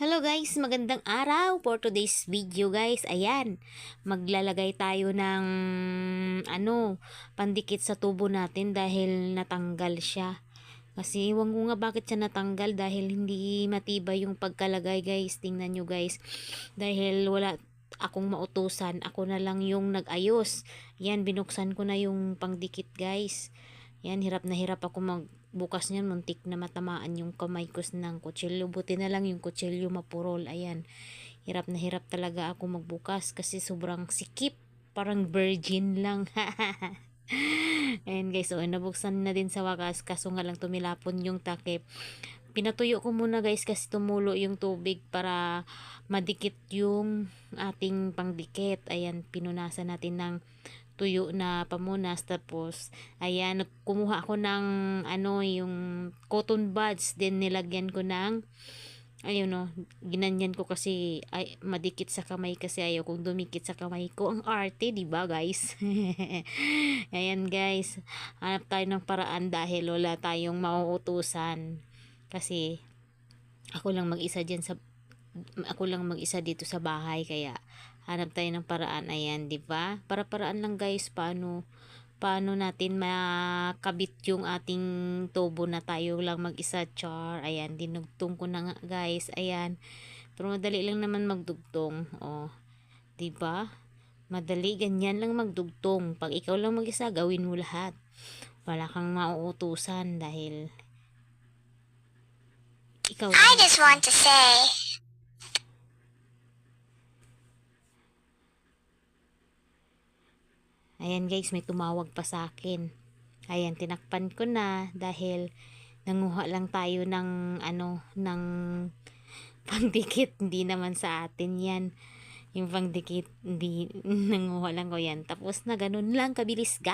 Hello guys, magandang araw for today's video guys. Ayan, maglalagay tayo ng pandikit sa tubo natin dahil natanggal siya. Kasi iwan ko nga bakit siya natanggal dahil hindi matibay yung pagkalagay guys. Tingnan nyo guys, dahil wala akong mautusan, ako na lang yung nag-ayos. Yan, binuksan ko na yung pangdikit guys. Yan, hirap na hirap ako magbukas niyan. Muntik na matamaan yung kamay ko ng kutsilyo. Buti na lang yung kutsilyo mapurol. Ayan, hirap na hirap talaga ako magbukas kasi sobrang sikip. Parang virgin lang. Ayan guys, so nabuksan na din sa wakas. Kaso nga lang tumilapon yung takip. Pinatuyo ko muna guys kasi tumulo yung tubig para madikit yung ating pangdikit. Ayan, pinunasan natin ng tuyo na pamunas. Tapos ayan, kumuha ako ng yung cotton buds, then nilagyan ko ng ayun no, ginanyan ko kasi ay madikit sa kamay kasi ayaw kong dumikit sa kamay ko. Ang arte, di ba guys? Ayan guys, hanap tayo ng paraan dahil wala tayong mauutusan. Kasi ako lang mag-isa dito sa bahay, kaya hanap tayo ng paraan. Ayan, 'di ba? Para-paraan lang guys, paano natin makabit yung ating tubo na tayo lang mag-isa, char. Ayan, dinugtong ko na nga guys. Ayan. Pero madali lang naman magdugtong. Oh, 'di ba? Madali, ganyan lang magdugtong. Pag ikaw lang mag-isa, gawin mo lahat. Wala kang mauutusan dahil ikaw lang I just mag-isa. want to say, Ayan guys, may tumawag pa sa akin. Ayan, tinakpan ko na dahil nanguha lang tayo ng ng pangdikit. Hindi naman sa atin yan. Yung pangdikit, hindi nanguha lang ko yan. Tapos na, ganun lang kabilis guys.